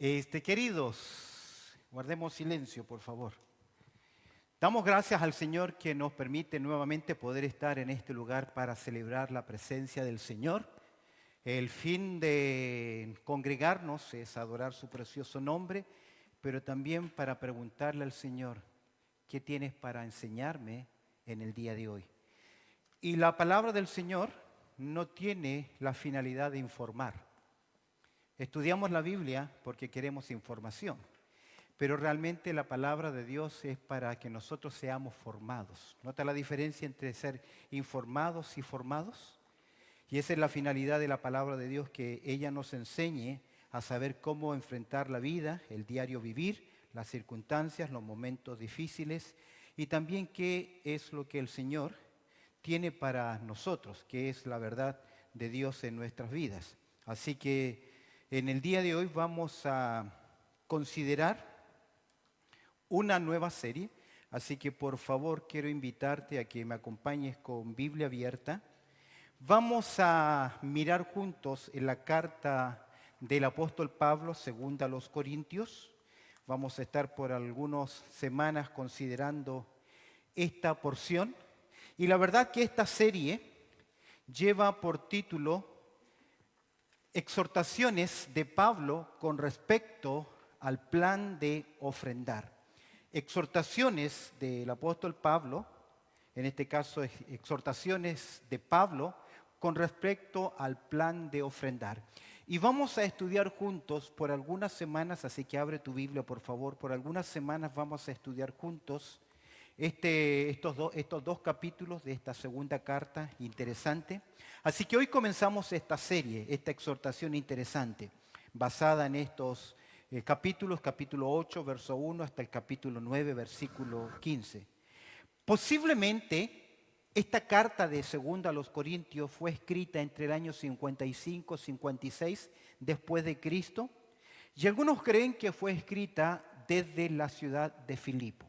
Queridos, guardemos silencio, por favor. Damos gracias al Señor que nos permite nuevamente poder estar en este lugar para celebrar la presencia del Señor. El fin de congregarnos es adorar su precioso nombre, pero también para preguntarle al Señor, ¿qué tienes para enseñarme en el día de hoy? Y la palabra del Señor no tiene la finalidad de informar. Estudiamos la Biblia porque queremos información, pero realmente la palabra de Dios es para que nosotros seamos formados. ¿Nota la diferencia entre ser informados y formados? Y esa es la finalidad de la palabra de Dios, que ella nos enseñe a saber cómo enfrentar la vida, el diario vivir, las circunstancias, los momentos difíciles y también qué es lo que el Señor tiene para nosotros, qué es la verdad de Dios en nuestras vidas. Así que en el día de hoy vamos a considerar una nueva serie, así que por favor quiero invitarte a que me acompañes con Biblia abierta. Vamos a mirar juntos en la carta del apóstol Pablo, segunda a los Corintios. Vamos a estar por algunas semanas considerando esta porción. Y la verdad que esta serie lleva por título Exhortaciones de Pablo con respecto al plan de ofrendar. Exhortaciones del apóstol Pablo, en este caso exhortaciones de Pablo con respecto al plan de ofrendar. Y vamos a estudiar juntos por algunas semanas, así que abre tu Biblia por favor, por algunas semanas vamos a estudiar juntos estos dos capítulos de esta segunda carta interesante. Así que hoy comenzamos esta serie, esta exhortación interesante, basada en estos capítulos, capítulo 8, verso 1, hasta el capítulo 9, versículo 15. Posiblemente esta carta de segunda a los Corintios fue escrita entre el año 55 y 56 después de Cristo, y algunos creen que fue escrita desde la ciudad de Filipo.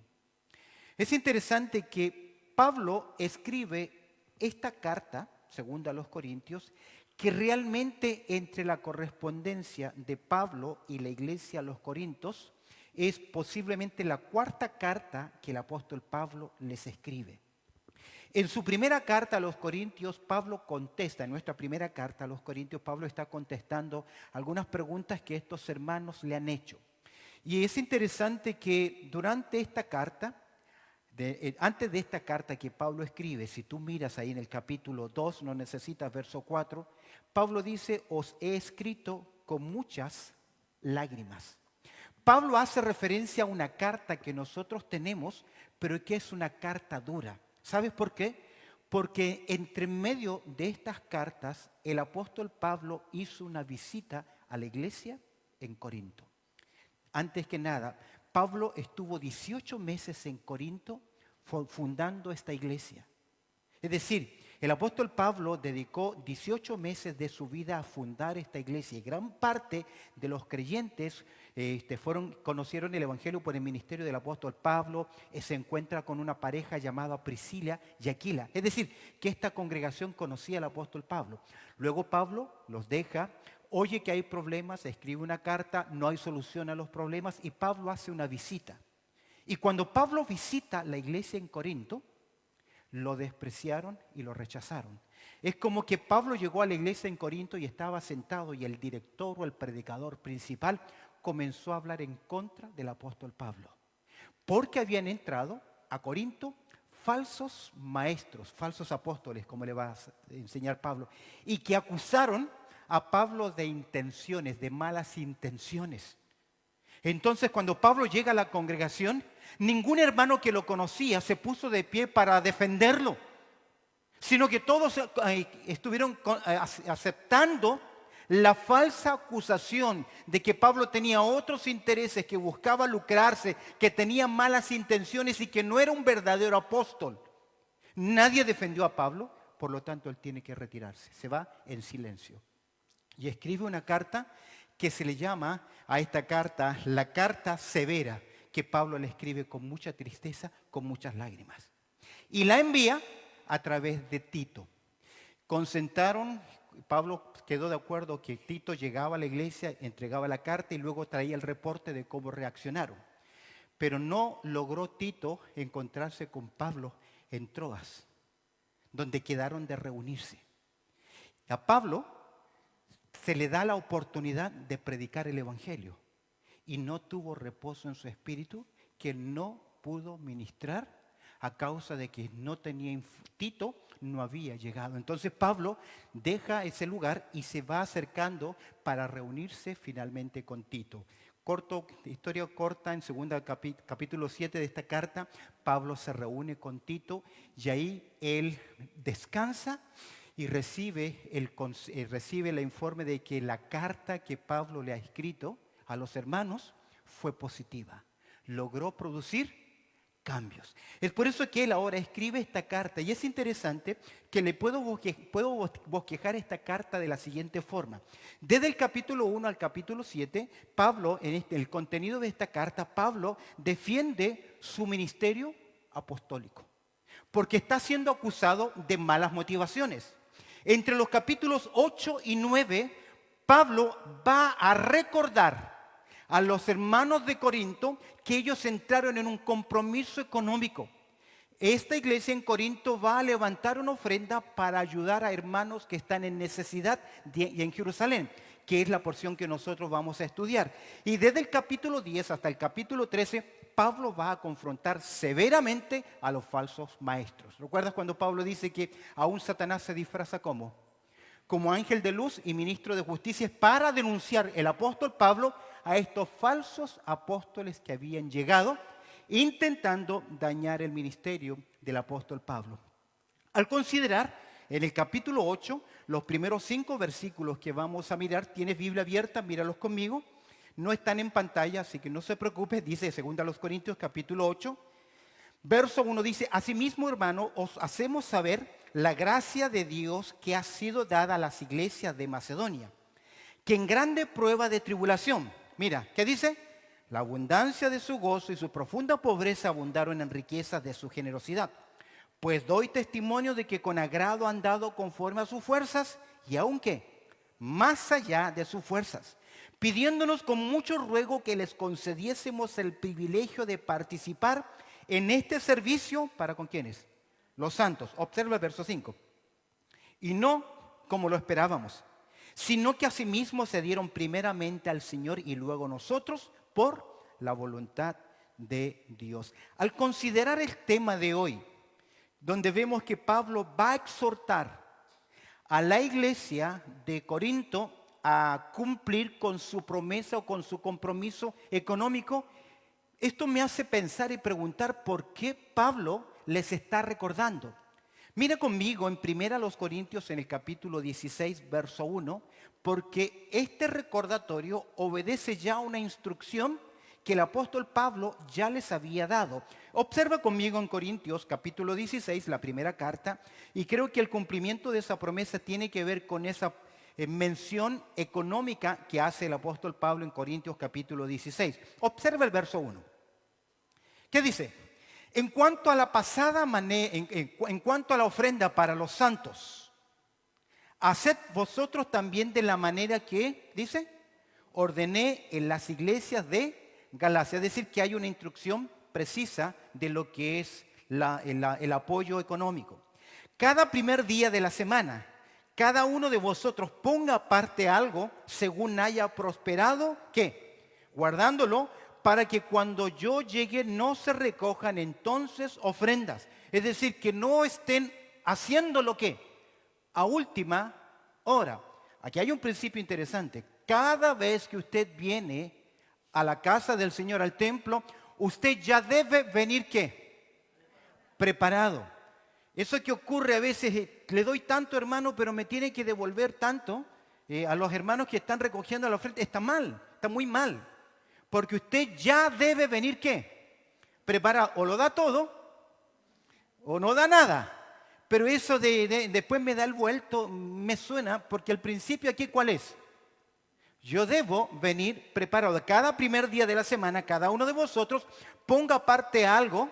Es interesante que Pablo escribe esta carta, segunda a los Corintios, que realmente entre la correspondencia de Pablo y la iglesia a los Corintios es posiblemente la cuarta carta que el apóstol Pablo les escribe. En su primera carta a los Corintios, Pablo contesta, en nuestra primera carta a los Corintios, Pablo está contestando algunas preguntas que estos hermanos le han hecho. Y es interesante que durante esta carta, antes de esta carta que Pablo escribe, si tú miras ahí en el capítulo 2, no necesitas verso 4, Pablo dice, os he escrito con muchas lágrimas. Pablo hace referencia a una carta que nosotros tenemos, pero que es una carta dura. ¿Sabes por qué? Porque entre medio de estas cartas, el apóstol Pablo hizo una visita a la iglesia en Corinto. Antes que nada, Pablo estuvo 18 meses en Corinto fundando esta iglesia. Es decir, el apóstol Pablo dedicó 18 meses de su vida a fundar esta iglesia y gran parte de los creyentes conocieron el evangelio por el ministerio del apóstol Pablo. Se encuentra con una pareja llamada Priscila y Aquila. Es decir, que esta congregación conocía al apóstol Pablo. Luego Pablo los deja. Oye que hay problemas, escribe una carta, no hay solución a los problemas y Pablo hace una visita. Y cuando Pablo visita la iglesia en Corinto, lo despreciaron y lo rechazaron. Es como que Pablo llegó a la iglesia en Corinto y estaba sentado y el director o el predicador principal comenzó a hablar en contra del apóstol Pablo. Porque habían entrado a Corinto falsos maestros, falsos apóstoles, como le va a enseñar Pablo, y que acusaron a Pablo de intenciones, de malas intenciones. Entonces, cuando Pablo llega a la congregación, ningún hermano que lo conocía se puso de pie para defenderlo, sino que todos estuvieron aceptando la falsa acusación de que Pablo tenía otros intereses, que buscaba lucrarse, que tenía malas intenciones y que no era un verdadero apóstol. Nadie defendió a Pablo, por lo tanto él tiene que retirarse, se va en silencio. Y escribe una carta que se le llama a esta carta la carta severa, que Pablo le escribe con mucha tristeza, con muchas lágrimas. Y la envía a través de Tito. Consentaron Pablo quedó de acuerdo que Tito llegaba a la iglesia, entregaba la carta y luego traía el reporte de cómo reaccionaron. Pero no logró Tito encontrarse con Pablo en Troas, donde quedaron de reunirse. A Pablo se le da la oportunidad de predicar el evangelio y no tuvo reposo en su espíritu, que no pudo ministrar a causa de que no tenía, Tito no había llegado. Entonces Pablo deja ese lugar y se va acercando para reunirse finalmente con Tito. Historia corta, en capítulo 7 de esta carta, Pablo se reúne con Tito y ahí él descansa y recibe el informe de que la carta que Pablo le ha escrito a los hermanos fue positiva. Logró producir cambios. Es por eso que él ahora escribe esta carta y es interesante que le puedo bosquejar esta carta de la siguiente forma. Desde el capítulo 1 al capítulo 7, Pablo, en el contenido de esta carta, Pablo defiende su ministerio apostólico porque está siendo acusado de malas motivaciones. Entre los capítulos 8 y 9, Pablo va a recordar a los hermanos de Corinto que ellos entraron en un compromiso económico. Esta iglesia en Corinto va a levantar una ofrenda para ayudar a hermanos que están en necesidad en Jerusalén, que es la porción que nosotros vamos a estudiar. Y desde el capítulo 10 hasta el capítulo 13, Pablo va a confrontar severamente a los falsos maestros. ¿Recuerdas cuando Pablo dice que aún Satanás se disfraza como ángel de luz y ministro de justicia para denunciar el apóstol Pablo a estos falsos apóstoles que habían llegado intentando dañar el ministerio del apóstol Pablo? Al considerar en el capítulo 8 los primeros 5 versículos que vamos a mirar, tienes Biblia abierta, míralos conmigo, no están en pantalla, así que no se preocupe, dice 2 Corintios capítulo 8, verso 1 dice: asimismo, hermano, os hacemos saber la gracia de Dios que ha sido dada a las iglesias de Macedonia, que en grande prueba de tribulación, mira, ¿qué dice? La abundancia de su gozo y su profunda pobreza abundaron en riquezas de su generosidad. Pues doy testimonio de que con agrado han dado conforme a sus fuerzas y aunque más allá de sus fuerzas, pidiéndonos con mucho ruego que les concediésemos el privilegio de participar en este servicio. ¿Para con quiénes? Los santos. Observa el verso 5. Y no como lo esperábamos, sino que asimismo se dieron primeramente al Señor y luego nosotros por la voluntad de Dios. Al considerar el tema de hoy, donde vemos que Pablo va a exhortar a la iglesia de Corinto a cumplir con su promesa o con su compromiso económico, esto me hace pensar y preguntar por qué Pablo les está recordando. Mira conmigo en 1 Corintios en el capítulo 16, verso 1, porque este recordatorio obedece ya a una instrucción que el apóstol Pablo ya les había dado. Observa conmigo en Corintios capítulo 16, la primera carta, y creo que el cumplimiento de esa promesa tiene que ver con esa mención económica que hace el apóstol Pablo en Corintios capítulo 16. Observa el verso 1. ¿Qué dice? En cuanto a la en cuanto a la ofrenda para los santos, haced vosotros también de la manera que, dice, ordené en las iglesias de Galacia. Es decir, que hay una instrucción precisa de lo que es el apoyo económico. Cada primer día de la semana, cada uno de vosotros ponga aparte algo según haya prosperado, ¿qué? Guardándolo para que cuando yo llegue no se recojan entonces ofrendas. Es decir, que no estén haciendo lo que a última hora. Aquí hay un principio interesante. Cada vez que usted viene a la casa del Señor, al templo, usted ya debe venir ¿qué? Preparado. Eso que ocurre a veces, le doy tanto, hermano, pero me tiene que devolver tanto a los hermanos que están recogiendo la ofrenda. Está mal, está muy mal. Porque usted ya debe venir ¿qué? Preparado. O lo da todo o no da nada. Pero eso después me da el vuelto, me suena, porque el principio aquí ¿cuál es? Yo debo venir preparado. Cada primer día de la semana, cada uno de vosotros ponga aparte algo,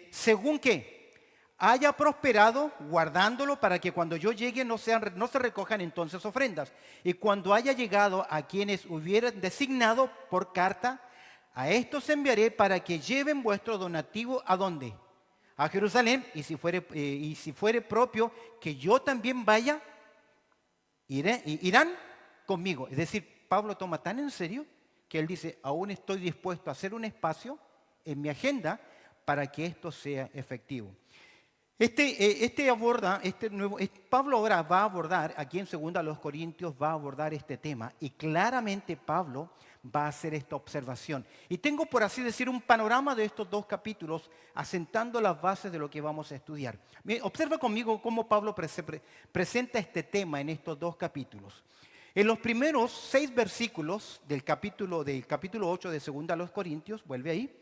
según qué, haya prosperado, guardándolo para que cuando yo llegue no se recojan entonces ofrendas. Y cuando haya llegado a quienes hubieran designado por carta, a estos enviaré para que lleven vuestro donativo ¿a dónde? A Jerusalén. Y si fuere propio que yo también vaya, irán conmigo. Es decir, Pablo toma tan en serio que él dice, aún estoy dispuesto a hacer un espacio en mi agenda para que esto sea efectivo. Pablo ahora va a abordar, aquí en 2 Corintios va a abordar este tema y claramente Pablo va a hacer esta observación. Y tengo, por así decir, un panorama de estos 2 capítulos asentando las bases de lo que vamos a estudiar. Observa conmigo cómo Pablo presenta este tema en estos 2 capítulos. En los primeros 6 versículos del capítulo 8 de 2 Corintios, vuelve ahí,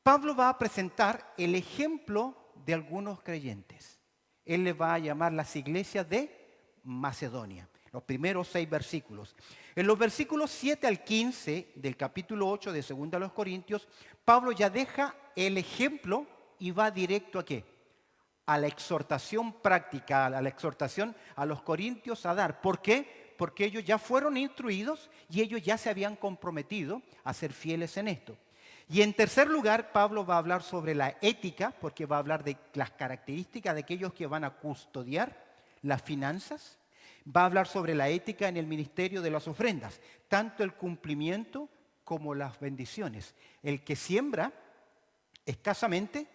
Pablo va a presentar el ejemplo de algunos creyentes. Él le va a llamar las iglesias de Macedonia. Los primeros 6 versículos. En los versículos 7 al 15 del capítulo 8 de 2 Corintios, Pablo ya deja el ejemplo y va directo ¿a qué? A la exhortación práctica, a la exhortación a los corintios a dar. ¿Por qué? Porque ellos ya fueron instruidos y ellos ya se habían comprometido a ser fieles en esto. Y en tercer lugar, Pablo va a hablar sobre la ética, porque va a hablar de las características de aquellos que van a custodiar las finanzas. Va a hablar sobre la ética en el ministerio de las ofrendas, tanto el cumplimiento como las bendiciones. El que siembra escasamente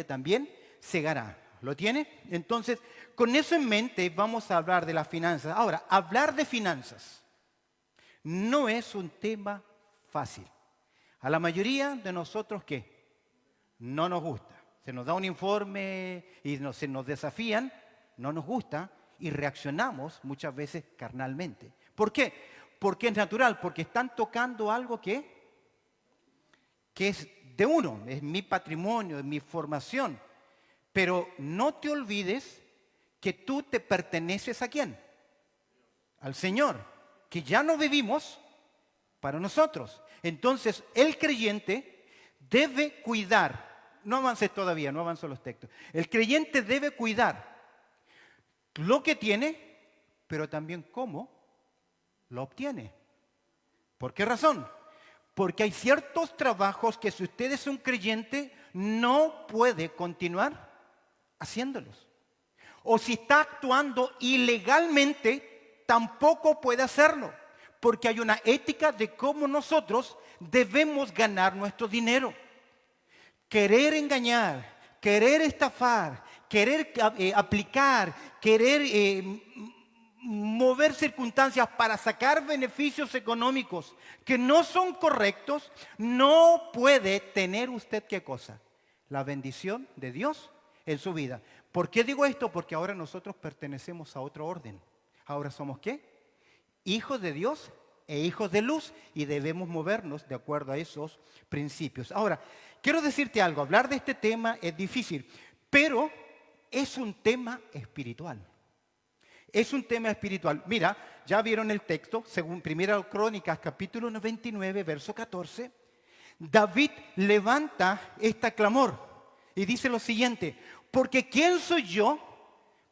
también segará. ¿Lo tiene? Entonces, con eso en mente vamos a hablar de las finanzas. Ahora, hablar de finanzas no es un tema fácil. A la mayoría de nosotros, ¿qué? No nos gusta. Se nos da un informe y se nos desafían, no nos gusta y reaccionamos muchas veces carnalmente. ¿Por qué? Porque es natural, porque están tocando algo que es de uno, es mi patrimonio, es mi formación. Pero no te olvides que tú te perteneces ¿a quién? Al Señor, que ya no vivimos para nosotros. Entonces, el creyente debe cuidar, no avances todavía, no avanzo los textos. El creyente debe cuidar lo que tiene, pero también cómo lo obtiene. ¿Por qué razón? Porque hay ciertos trabajos que si usted es un creyente, no puede continuar haciéndolos. O si está actuando ilegalmente, tampoco puede hacerlo. Porque hay una ética de cómo nosotros debemos ganar nuestro dinero. Querer engañar, querer estafar, querer aplicar, querer mover circunstancias para sacar beneficios económicos que no son correctos, no puede tener usted ¿qué cosa? La bendición de Dios en su vida. ¿Por qué digo esto? Porque ahora nosotros pertenecemos a otro orden. Ahora somos ¿qué? Hijos de Dios e hijos de luz y debemos movernos de acuerdo a esos principios. Ahora, quiero decirte algo, hablar de este tema es difícil, pero es un tema espiritual. Es un tema espiritual. Mira, ya vieron el texto, según 1 Crónicas, capítulo 99, verso 14. David levanta este clamor y dice lo siguiente, porque ¿quién soy yo?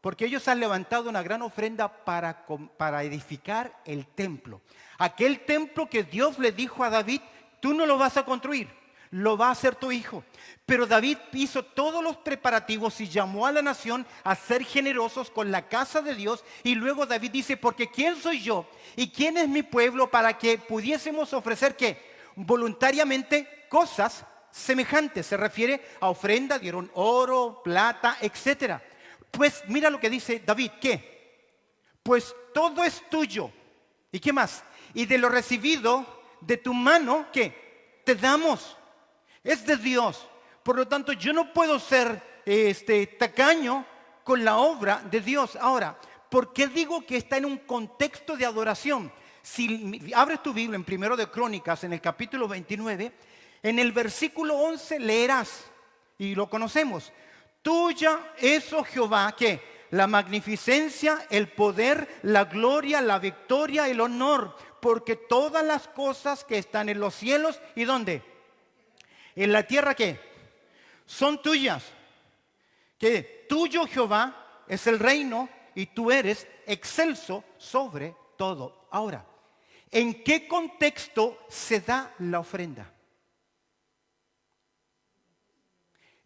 Porque ellos han levantado una gran ofrenda para edificar el templo. Aquel templo que Dios le dijo a David, tú no lo vas a construir, lo va a hacer tu hijo. Pero David hizo todos los preparativos y llamó a la nación a ser generosos con la casa de Dios. Y luego David dice, porque ¿quién soy yo y quién es mi pueblo para que pudiésemos ofrecer qué? Voluntariamente cosas semejantes. Se refiere a ofrenda, dieron oro, plata, etcétera. Pues mira lo que dice David, ¿qué? Pues todo es tuyo. ¿Y qué más? Y de lo recibido de tu mano, ¿qué? Te damos. Es de Dios. Por lo tanto, yo no puedo ser tacaño con la obra de Dios. Ahora, ¿por qué digo que está en un contexto de adoración? Si abres tu Biblia en 1 Crónicas, en el capítulo 29, en el versículo 11 leerás, y lo conocemos, tuya es, oh Jehová, ¿qué? La magnificencia, el poder, la gloria, la victoria, el honor, porque todas las cosas que están en los cielos, ¿y dónde? En la tierra, ¿qué? Son tuyas. Que tuyo, Jehová, es el reino y tú eres excelso sobre todo. Ahora, ¿en qué contexto se da la ofrenda?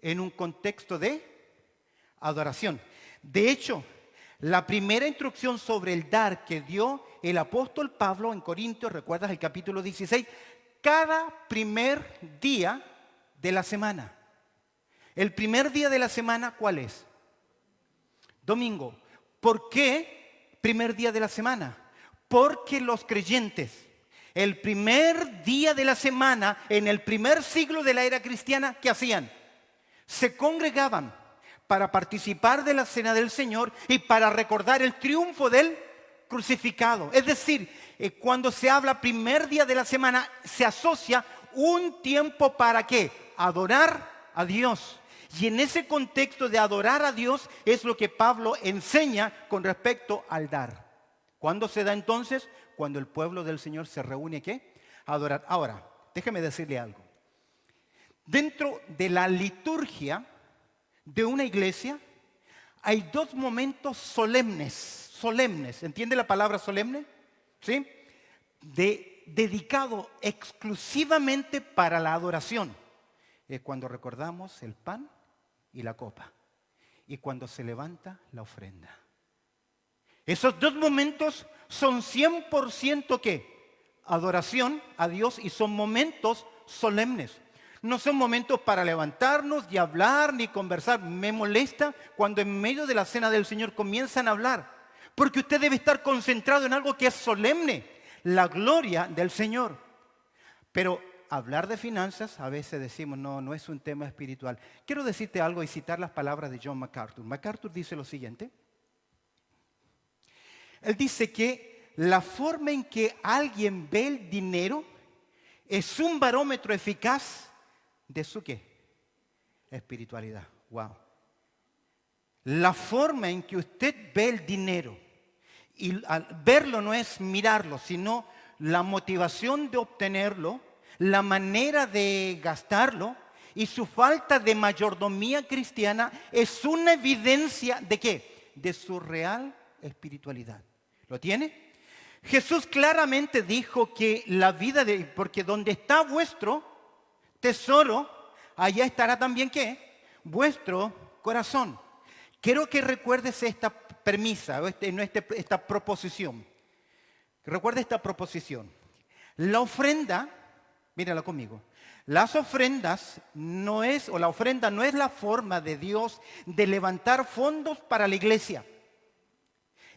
En un contexto de adoración. De hecho, la primera instrucción sobre el dar que dio el apóstol Pablo en Corintios, recuerdas el capítulo 16, cada primer día de la semana. El primer día de la semana, ¿cuál es? Domingo. ¿Por qué primer día de la semana? Porque los creyentes, el primer día de la semana, en el primer siglo de la era cristiana, ¿qué hacían? Se congregaban para participar de la cena del Señor y para recordar el triunfo del crucificado. Es decir, cuando se habla primer día de la semana, se asocia un tiempo para ¿qué? Adorar a Dios. Y en ese contexto de adorar a Dios es lo que Pablo enseña con respecto al dar. ¿Cuándo se da entonces? Cuando el pueblo del Señor se reúne ¿qué? A adorar. Ahora, déjeme decirle algo. Dentro de la liturgia de una iglesia hay dos momentos solemnes. ¿Entiende la palabra solemne? ¿Sí? Dedicado exclusivamente para la adoración. Es cuando recordamos el pan y la copa. Y cuando se levanta la ofrenda. Esos dos momentos son 100% ¿qué? Adoración a Dios y son momentos solemnes. No son momentos para levantarnos y hablar ni conversar. Me molesta cuando en medio de la cena del Señor comienzan a hablar. Porque usted debe estar concentrado en algo que es solemne. La gloria del Señor. Pero hablar de finanzas, a veces decimos, no es un tema espiritual. Quiero decirte algo y citar las palabras de John MacArthur. MacArthur dice lo siguiente. Él dice que la forma en que alguien ve el dinero es un barómetro eficaz de su ¿qué? Espiritualidad. Wow. La forma en que usted ve el dinero, y al verlo no es mirarlo, sino la motivación de obtenerlo, la manera de gastarlo y su falta de mayordomía cristiana es una evidencia ¿de qué? De su real espiritualidad. ¿Lo tiene? Jesús claramente dijo que la vida porque donde está vuestro tesoro, allá estará también ¿qué? Vuestro corazón. Quiero que recuerdes esta premisa, esta proposición. Recuerda esta proposición. La ofrenda, mírala conmigo. Las ofrendas la ofrenda no es la forma de Dios de levantar fondos para la iglesia.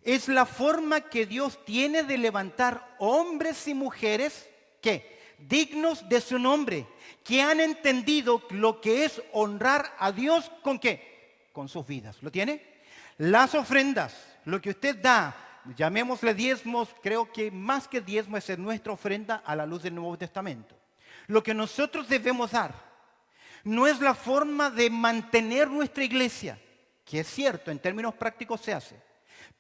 Es la forma que Dios tiene de levantar hombres y mujeres que dignos de su nombre, que han entendido lo que es honrar a Dios con ¿qué? Con sus vidas. ¿Lo tiene? Las ofrendas, lo que usted da, llamémosle diezmos, creo que más que diezmo es nuestra ofrenda a la luz del Nuevo Testamento. Lo que nosotros debemos dar no es la forma de mantener nuestra iglesia, que es cierto, en términos prácticos se hace.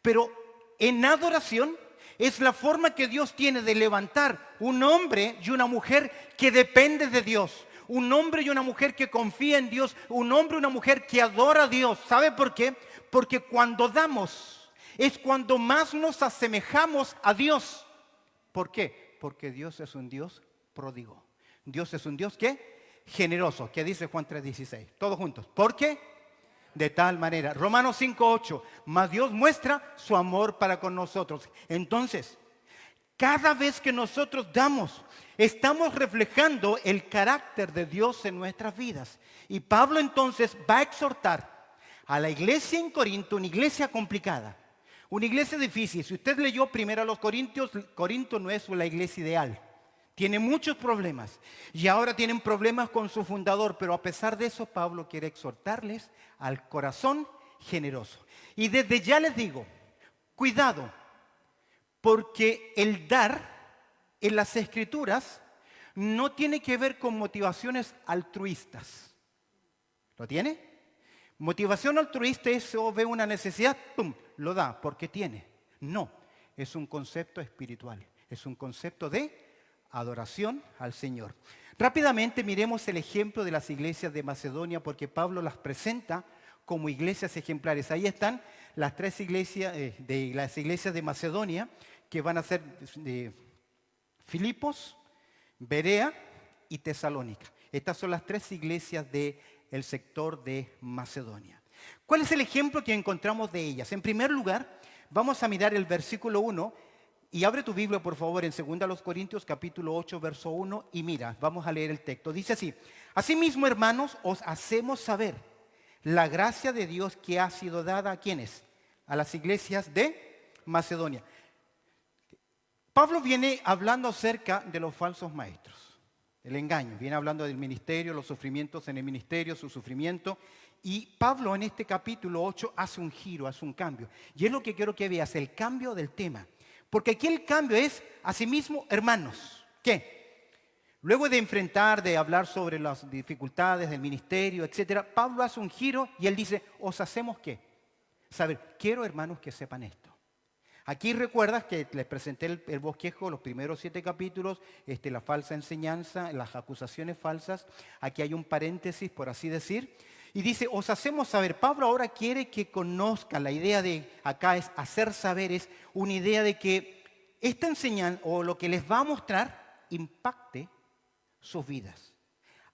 Pero en adoración es la forma que Dios tiene de levantar un hombre y una mujer que depende de Dios. Un hombre y una mujer que confía en Dios. Un hombre y una mujer que adora a Dios. ¿Sabe por qué? Porque cuando damos es cuando más nos asemejamos a Dios. ¿Por qué? Porque Dios es un Dios pródigo. Dios es un Dios ¿qué? Generoso. ¿Qué dice Juan 3:16? Todos juntos. ¿Por qué? De tal manera. Romanos 5:8. Mas Dios muestra su amor para con nosotros. Entonces, cada vez que nosotros damos, estamos reflejando el carácter de Dios en nuestras vidas. Y Pablo entonces va a exhortar a la iglesia en Corinto, una iglesia complicada, una iglesia difícil. Si usted leyó primero a los Corintios, Corinto no es la iglesia ideal. Tiene muchos problemas y ahora tienen problemas con su fundador, pero a pesar de eso Pablo quiere exhortarles al corazón generoso. Y desde ya les digo, cuidado, porque el dar en las Escrituras no tiene que ver con motivaciones altruistas. ¿Lo tiene? Motivación altruista es ve una necesidad, ¡pum!, lo da porque tiene. No, es un concepto espiritual, es un concepto de adoración al Señor. Rápidamente miremos el ejemplo de las iglesias de Macedonia porque Pablo las presenta como iglesias ejemplares. Ahí están las tres iglesias de las iglesias de Macedonia, que van a ser Filipos, Berea y Tesalónica. Estas son las tres iglesias del sector de Macedonia. ¿Cuál es el ejemplo que encontramos de ellas? En primer lugar, vamos a mirar el versículo 1 y abre tu Biblia, por favor, en 2 Corintios capítulo 8, verso 1 y mira, vamos a leer el texto. Dice así: asimismo, hermanos, os hacemos saber la gracia de Dios que ha sido dada ¿a quiénes? A las iglesias de Macedonia. Pablo viene hablando acerca de los falsos maestros, el engaño. Viene hablando del ministerio, los sufrimientos en el ministerio, su sufrimiento. Y Pablo en este capítulo 8 hace un giro, hace un cambio. Y es lo que quiero que veas, el cambio del tema. Porque aquí el cambio es, asimismo, hermanos. ¿Qué? Luego de enfrentar, de hablar sobre las dificultades del ministerio, etc., Pablo hace un giro y él dice, ¿os hacemos qué? Saber, quiero, hermanos, que sepan esto. Aquí recuerdas que les presenté el bosquejo, los primeros 7 capítulos, la falsa enseñanza, las acusaciones falsas. Aquí hay un paréntesis, por así decir. Y dice, os hacemos saber. Pablo ahora quiere que conozcan. La idea de acá es hacer saber, es una idea de que esta enseñanza o lo que les va a mostrar impacte sus vidas.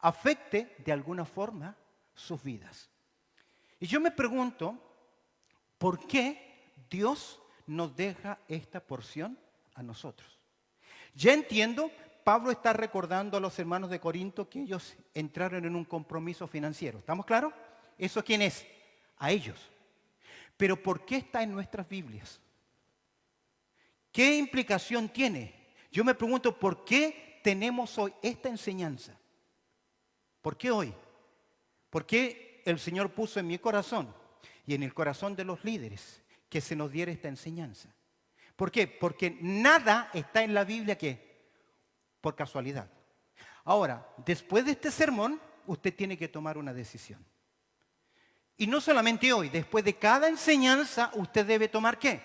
Afecte de alguna forma sus vidas. Y yo me pregunto, ¿por qué Dios nos deja esta porción a nosotros? Ya entiendo, Pablo está recordando a los hermanos de Corinto que ellos entraron en un compromiso financiero. ¿Estamos claros? ¿Eso quién es? A ellos. Pero ¿por qué está en nuestras Biblias? ¿Qué implicación tiene? Yo me pregunto, ¿por qué tenemos hoy esta enseñanza? ¿Por qué hoy? ¿Por qué el Señor puso en mi corazón y en el corazón de los líderes que se nos diera esta enseñanza? ¿Por qué? Porque nada está en la Biblia que por casualidad. Ahora, después de este sermón, usted tiene que tomar una decisión. Y no solamente hoy, después de cada enseñanza, usted debe tomar ¿qué?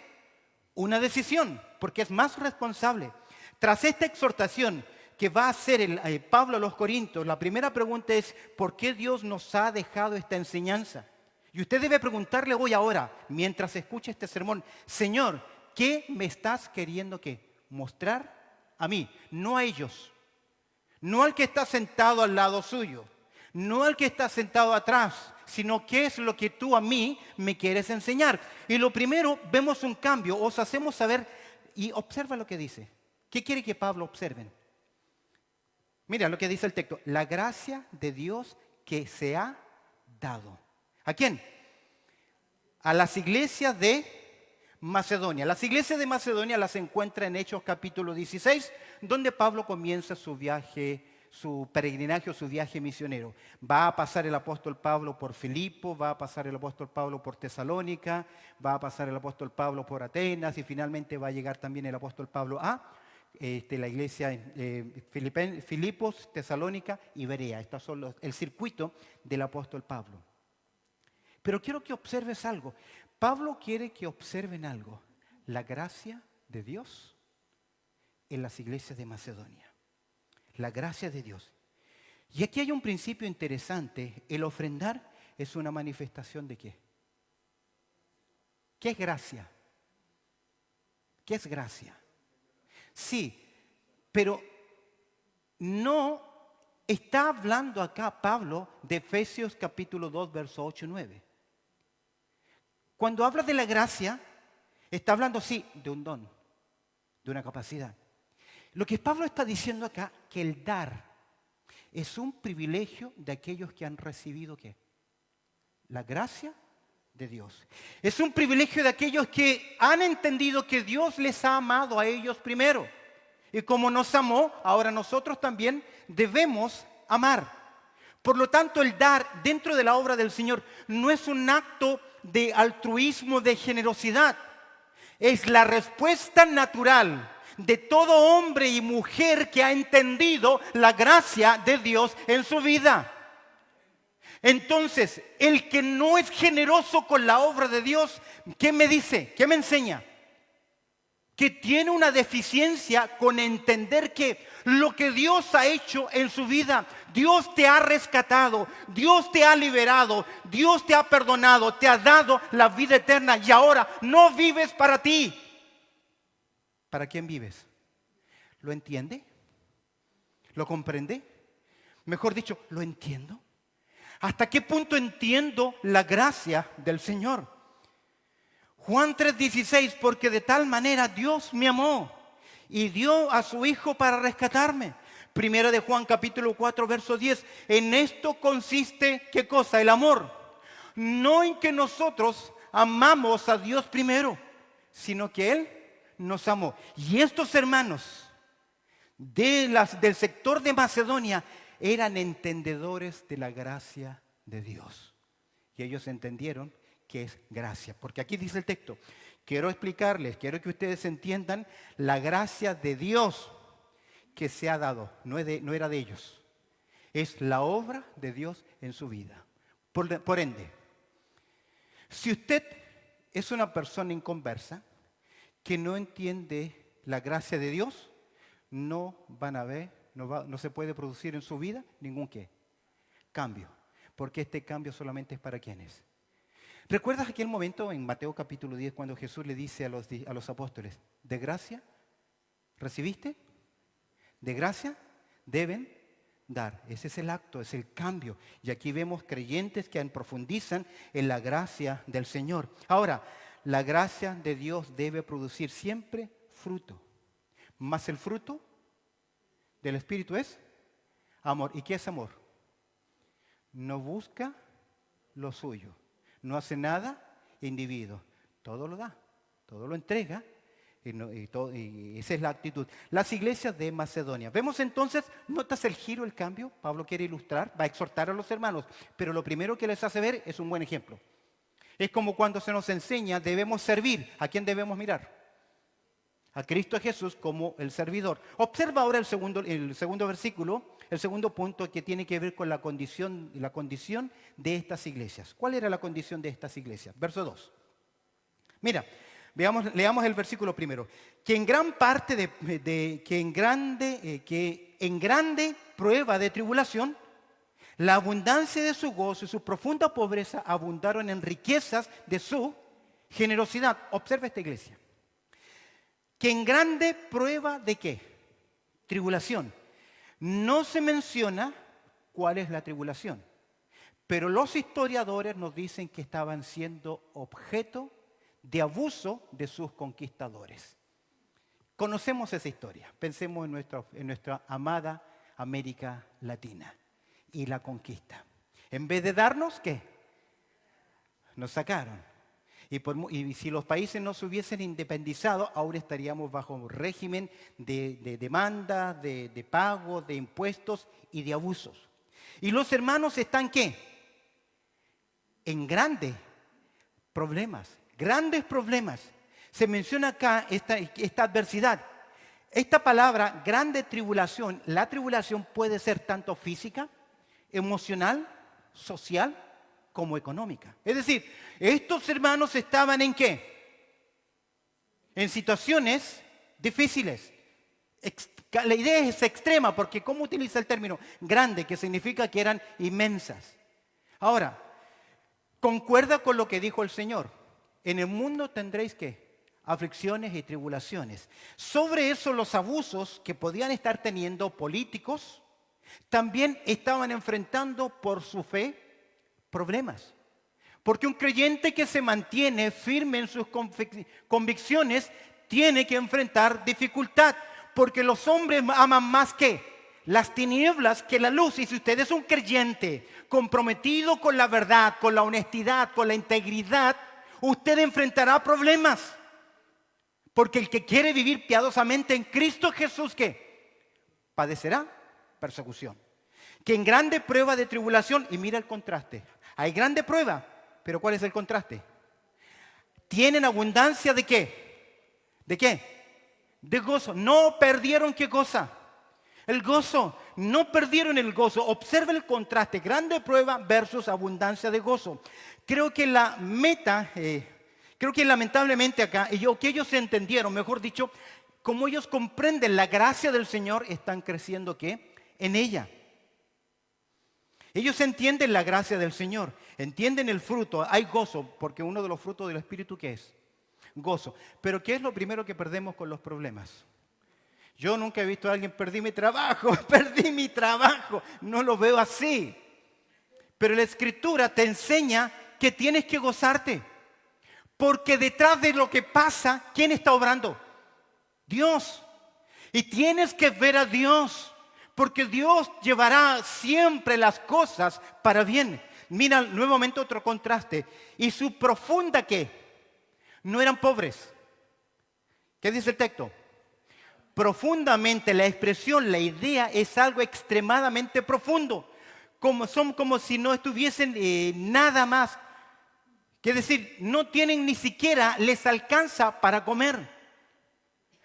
Una decisión, porque es más responsable. Tras esta exhortación que va a hacer Pablo a los Corintios, la primera pregunta es, ¿por qué Dios nos ha dejado esta enseñanza? Y usted debe preguntarle hoy ahora, mientras escuche este sermón, Señor, ¿qué me estás queriendo mostrar a mí? No a ellos, no al que está sentado al lado suyo, no al que está sentado atrás, sino qué es lo que tú a mí me quieres enseñar. Y lo primero, vemos un cambio, os hacemos saber, y observa lo que dice. ¿Qué quiere que Pablo observen? Mira lo que dice el texto, la gracia de Dios que se ha dado. ¿A quién? A las iglesias de Macedonia. Las iglesias de Macedonia las encuentra en Hechos capítulo 16, donde Pablo comienza su viaje, su peregrinaje o su viaje misionero. Va a pasar el apóstol Pablo por Filipo, va a pasar el apóstol Pablo por Tesalónica, va a pasar el apóstol Pablo por Atenas y finalmente va a llegar también el apóstol Pablo a la iglesia Filipos, Tesalónica y Berea. Estos son el circuito del apóstol Pablo. Pero quiero que observes algo. Pablo quiere que observen algo. La gracia de Dios en las iglesias de Macedonia. La gracia de Dios. Y aquí hay un principio interesante. El ofrendar es una manifestación de ¿qué? ¿Qué es gracia? ¿Qué es gracia? Sí, pero no está hablando acá Pablo de Efesios capítulo 2, verso 8 y 9. Cuando habla de la gracia, está hablando, sí, de un don, de una capacidad. Lo que Pablo está diciendo acá, que el dar es un privilegio de aquellos que han recibido ¿qué? La gracia de Dios. Es un privilegio de aquellos que han entendido que Dios les ha amado a ellos primero. Y como nos amó, ahora nosotros también debemos amar. Por lo tanto, el dar dentro de la obra del Señor no es un acto de altruismo, de generosidad. Es la respuesta natural de todo hombre y mujer que ha entendido la gracia de Dios en su vida. Entonces, el que no es generoso con la obra de Dios, ¿qué me dice? ¿Qué me enseña? Que tiene una deficiencia con entender que lo que Dios ha hecho en su vida. Dios te ha rescatado, Dios te ha liberado, Dios te ha perdonado, te ha dado la vida eterna y ahora no vives para ti. ¿Para quién vives? ¿Lo entiende? ¿Lo comprende? Mejor dicho, ¿lo entiendo? ¿Hasta qué punto entiendo la gracia del Señor? Juan 3:16, porque de tal manera Dios me amó y dio a su Hijo para rescatarme. Primera de Juan capítulo 4, verso 10. En esto consiste, ¿qué cosa? El amor. No en que nosotros amamos a Dios primero, sino que Él nos amó. Y estos hermanos del sector de Macedonia eran entendedores de la gracia de Dios. Y ellos entendieron que es gracia. Porque aquí dice el texto, quiero explicarles, quiero que ustedes entiendan la gracia de Dios que se ha dado. No era de ellos. Es la obra de Dios en su vida. Por ende, si usted es una persona inconversa que no entiende la gracia de Dios, no se puede producir en su vida ningún cambio. Porque este cambio solamente es para quienes. ¿Recuerdas aquel momento en Mateo capítulo 10 cuando Jesús le dice a los apóstoles, de gracia recibiste, de gracia deben dar? Ese es el acto, es el cambio. Y aquí vemos creyentes que profundizan en la gracia del Señor. Ahora, la gracia de Dios debe producir siempre fruto. Más el fruto del Espíritu es amor. ¿Y qué es amor? No busca lo suyo. No hace nada individuo. Todo lo da, todo lo entrega. Y esa es la actitud. Las iglesias de Macedonia. Vemos entonces, ¿notas el giro, el cambio? Pablo quiere ilustrar, va a exhortar a los hermanos. Pero lo primero que les hace ver es un buen ejemplo. Es como cuando se nos enseña, debemos servir. ¿A quién debemos mirar? A Cristo Jesús como el servidor. Observa ahora el segundo versículo, el segundo punto que tiene que ver con la condición de estas iglesias. ¿Cuál era la condición de estas iglesias? Verso 2. Mira, leamos el versículo primero. Que en grande prueba de tribulación, la abundancia de su gozo y su profunda pobreza abundaron en riquezas de su generosidad. Observa esta iglesia. Que en grande prueba de ¿qué? Tribulación. No se menciona cuál es la tribulación, pero los historiadores nos dicen que estaban siendo objeto de abuso de sus conquistadores. Conocemos esa historia. Pensemos en nuestra amada América Latina y la conquista. En vez de darnos, ¿qué? Nos sacaron. Y si los países no se hubiesen independizado, ahora estaríamos bajo un régimen de demanda, de pago, de impuestos y de abusos. Y los hermanos están, ¿qué? En grandes problemas. Se menciona acá esta adversidad. Esta palabra, grande tribulación, la tribulación puede ser tanto física, emocional, social, como económica. Es decir, estos hermanos estaban ¿en qué? En situaciones difíciles. La idea es extrema, porque ¿cómo utiliza el término? Grande, que significa que eran inmensas. Ahora, concuerda con lo que dijo el Señor. En el mundo tendréis ¿qué? Aflicciones y tribulaciones. Sobre eso los abusos que podían estar teniendo políticos, también estaban enfrentando por su fe problemas. Porque un creyente que se mantiene firme en sus convicciones tiene que enfrentar dificultad. Porque los hombres aman más que las tinieblas que la luz. Y si usted es un creyente comprometido con la verdad, con la honestidad, con la integridad, usted enfrentará problemas. Porque el que quiere vivir piadosamente en Cristo Jesús, ¿qué? Padecerá persecución. Que en grande prueba de tribulación, y mira el contraste. Hay grande prueba, pero ¿cuál es el contraste? Tienen abundancia ¿de qué? ¿De qué? De gozo. No perdieron ¿qué cosa? El gozo. No perdieron el gozo. Observa el contraste. Grande prueba versus abundancia de gozo. Creo que la meta, creo que lamentablemente acá, que ellos entendieron, mejor dicho, como ellos comprenden la gracia del Señor, están creciendo ¿qué? En ella. Ellos entienden la gracia del Señor, entienden el fruto, hay gozo, porque uno de los frutos del Espíritu, ¿qué es? Gozo. Pero ¿qué es lo primero que perdemos con los problemas? Yo nunca he visto a alguien, perdí mi trabajo, perdí mi trabajo. No lo veo así. Pero la Escritura te enseña que tienes que gozarte. Porque detrás de lo que pasa, ¿quién está obrando? Dios. Y tienes que ver a Dios. Porque Dios llevará siempre las cosas para bien. Mira nuevamente otro contraste. Y su profunda ¿qué? No eran pobres. ¿Qué dice el texto? Profundamente, la expresión, la idea es algo extremadamente profundo. Son como si no estuviesen nada más. Es decir, no tienen ni siquiera, les alcanza para comer.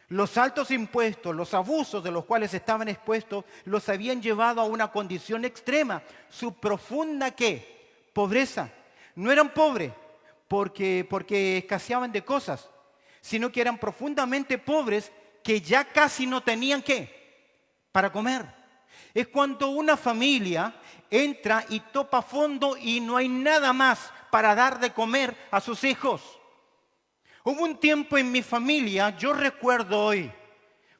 Los altos impuestos, los abusos de los cuales estaban expuestos, los habían llevado a una condición extrema. Su profunda ¿qué? Pobreza. No eran pobres porque escaseaban de cosas, sino que eran profundamente pobres que ya casi no tenían ¿qué? Para comer. Es cuando una familia entra y topa fondo y no hay nada más para dar de comer a sus hijos. Hubo un tiempo en mi familia, yo recuerdo hoy,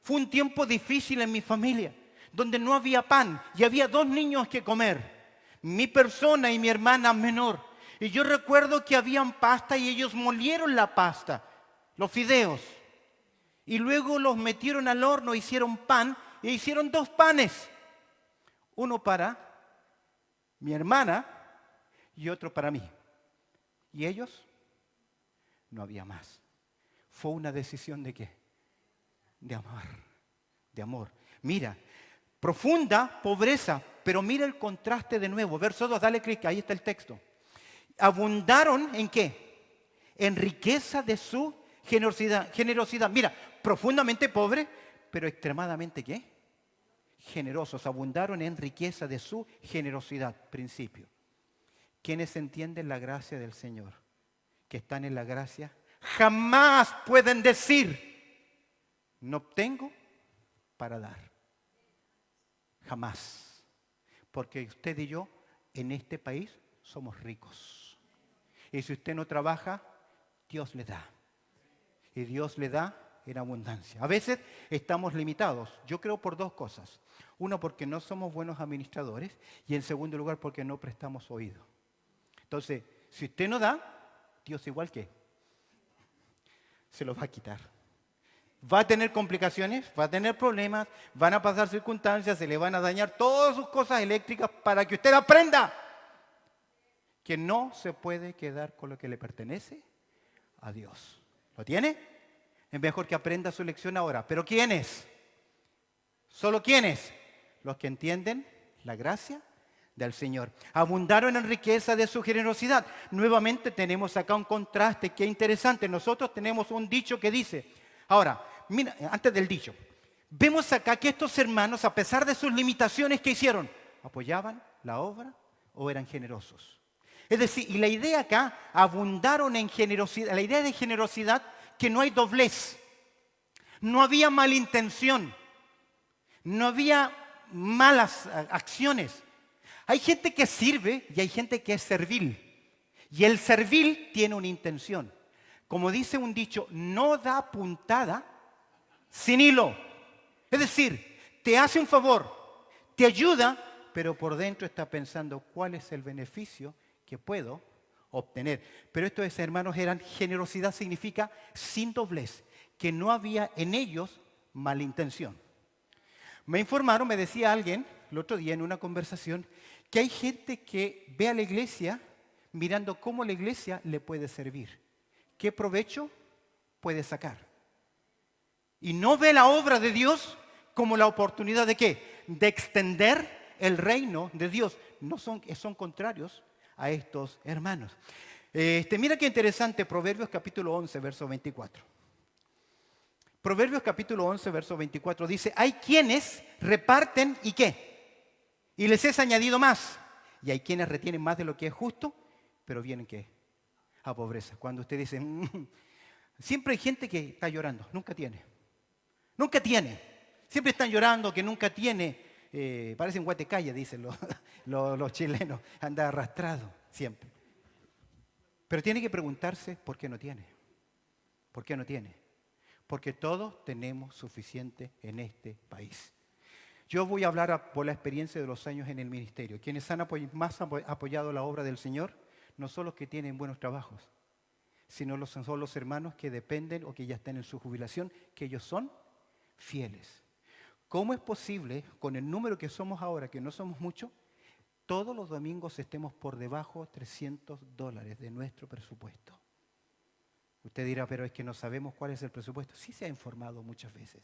fue un tiempo difícil en mi familia, donde no había pan y había 2 niños que comer, mi persona y mi hermana menor. Y yo recuerdo que habían pasta y ellos molieron la pasta, los fideos. Y luego los metieron al horno, hicieron pan e hicieron 2 panes. Uno para mi hermana y otro para mí. ¿Y ellos? No había más. Fue una decisión ¿de qué? De amor. De amor. Mira, profunda pobreza, pero mira el contraste de nuevo. Verso 2, dale clic, ahí está el texto. Abundaron ¿en qué? En riqueza de su generosidad. Mira, profundamente pobre, pero extremadamente ¿qué? Generosos. Abundaron en riqueza de su generosidad. Principio. ¿Quiénes entienden la gracia del Señor? Que están en la gracia, jamás pueden decir, no tengo para dar. Jamás. Porque usted y yo en este país somos ricos. Y si usted no trabaja, Dios le da. Y Dios le da en abundancia. A veces estamos limitados. Yo creo por 2 cosas. Uno, porque no somos buenos administradores. Y en segundo lugar, porque no prestamos oído. Entonces, si usted no da, Dios igual que se los va a quitar. Va a tener complicaciones, va a tener problemas, van a pasar circunstancias, se le van a dañar todas sus cosas eléctricas para que usted aprenda que no se puede quedar con lo que le pertenece a Dios. ¿Lo tiene? Es mejor que aprenda su lección ahora. ¿Pero quiénes? ¿Solo quiénes? Los que entienden la gracia del Señor. Abundaron en riqueza de su generosidad. Nuevamente tenemos acá un contraste que es interesante. Nosotros tenemos un dicho que dice, ahora, mira, antes del dicho, vemos acá que estos hermanos, a pesar de sus limitaciones, ¿qué hicieron? Apoyaban la obra o eran generosos. Es decir, y la idea acá, abundaron en generosidad. La idea de generosidad, que no hay doblez, no había malintención, no había malas acciones. Hay gente que sirve y hay gente que es servil. Y el servil tiene una intención. Como dice un dicho, no da puntada sin hilo. Es decir, te hace un favor, te ayuda, pero por dentro está pensando cuál es el beneficio que puedo obtener. Pero estos hermanos eran generosidad, significa sin doblez, que no había en ellos malintención. Me informaron, me decía alguien el otro día en una conversación, que hay gente que ve a la iglesia mirando cómo la iglesia le puede servir. ¿Qué provecho puede sacar? Y no ve la obra de Dios como la oportunidad de ¿qué? De extender el reino de Dios. No son contrarios a estos hermanos. Mira qué interesante, Proverbios capítulo 11, verso 24. Proverbios capítulo 11, verso 24 dice, hay quienes reparten ¿y qué? Y les es añadido más. Y hay quienes retienen más de lo que es justo, pero vienen ¿qué? A pobreza. Cuando usted dice, siempre hay gente que está llorando, nunca tiene. Nunca tiene. Siempre están llorando que nunca tiene. Parecen guatecaya, dicen los chilenos. Anda arrastrado siempre. Pero tiene que preguntarse por qué no tiene. ¿Por qué no tiene? Porque todos tenemos suficiente en este país. Yo voy a hablar por la experiencia de los años en el ministerio. Quienes han más apoyado la obra del Señor no son los que tienen buenos trabajos, sino son los hermanos que dependen o que ya están en su jubilación, que ellos son fieles. ¿Cómo es posible, con el número que somos ahora, que no somos muchos, todos los domingos estemos por debajo de $300 de nuestro presupuesto? Usted dirá, pero es que no sabemos cuál es el presupuesto. Sí se ha informado muchas veces,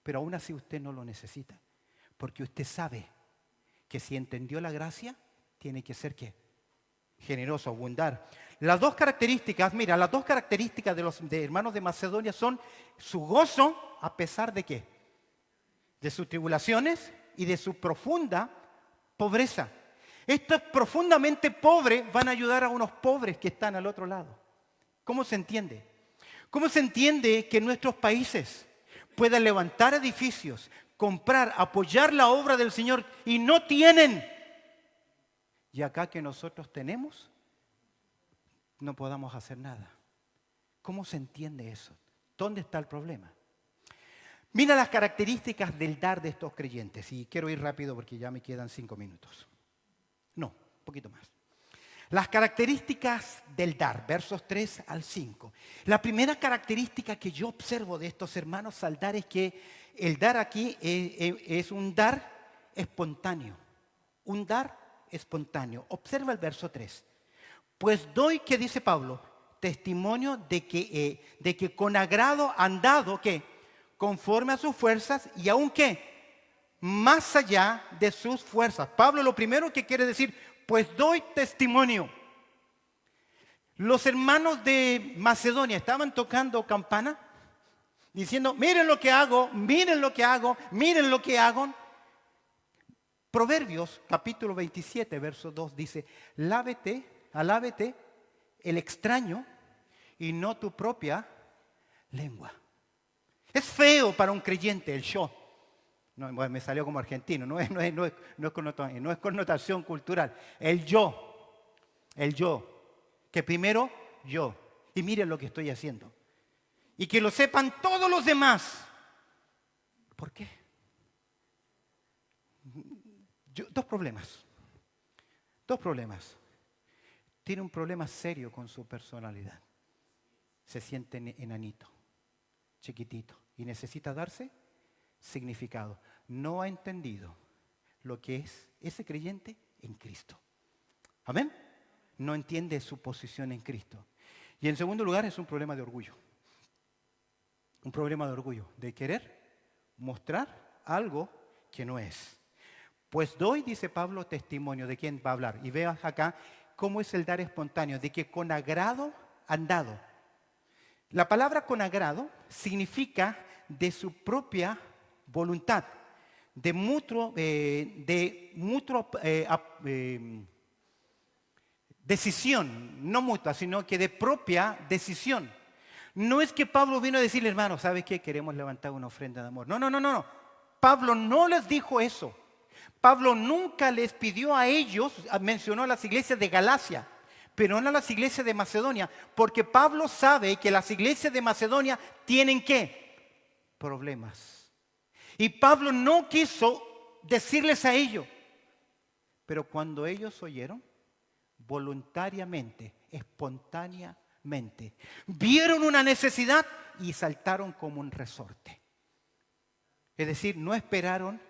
pero aún así usted no lo necesita, porque usted sabe que si entendió la gracia, tiene que ser ¿qué? Generoso, abundar. Las dos características de los hermanos de Macedonia son su gozo a pesar de ¿qué? De sus tribulaciones y de su profunda pobreza. Estos profundamente pobres van a ayudar a unos pobres que están al otro lado. ¿Cómo se entiende? ¿Cómo se entiende que nuestros países puedan levantar edificios, comprar, apoyar la obra del Señor y no tienen? Y acá que nosotros tenemos, no podamos hacer nada. ¿Cómo se entiende eso? ¿Dónde está el problema? Mira las características del dar de estos creyentes. Y quiero ir rápido porque ya me quedan 5 minutos. No, un poquito más. Las características del dar, versos 3 al 5. La primera característica que yo observo de estos hermanos al dar es que el dar aquí es un dar espontáneo. Un dar espontáneo. Observa el verso 3. Pues doy, ¿qué dice Pablo? Testimonio de que con agrado han dado, ¿qué? Conforme a sus fuerzas y aún, ¿qué? Más allá de sus fuerzas. Pablo lo primero que quiere decir, pues doy testimonio. Los hermanos de Macedonia estaban tocando campana, diciendo, miren lo que hago, miren lo que hago, miren lo que hago. Proverbios, capítulo 27, verso 2, dice, alábete el extraño y no tu propia lengua. Es feo para un creyente el yo. No, bueno, me salió como argentino, no es connotación cultural. El yo, que primero yo. Y miren lo que estoy haciendo. Y que lo sepan todos los demás. ¿Por qué? Dos problemas. Tiene un problema serio con su personalidad. Se siente enanito, chiquitito, y necesita darse significado. No ha entendido lo que es ese creyente en Cristo. ¿Amén? No entiende su posición en Cristo. Y en segundo lugar es un problema de orgullo. Un problema de orgullo, de querer mostrar algo que no es. Pues doy, dice Pablo, testimonio. ¿De quién va a hablar? Y veas acá cómo es el dar espontáneo, de que con agrado han dado. La palabra con agrado significa de su propia voluntad, de mutuo decisión, no mutua, sino que de propia decisión. No es que Pablo vino a decirle, hermano, ¿sabes qué? Queremos levantar una ofrenda de amor. No. Pablo no les dijo eso. Pablo nunca les pidió a ellos, mencionó a las iglesias de Galacia, pero no a las iglesias de Macedonia, porque Pablo sabe que las iglesias de Macedonia tienen ¿qué? Problemas. Y Pablo no quiso decirles a ellos, pero cuando ellos oyeron, voluntariamente, espontáneamente, vieron una necesidad y saltaron como un resorte. Es decir, no esperaron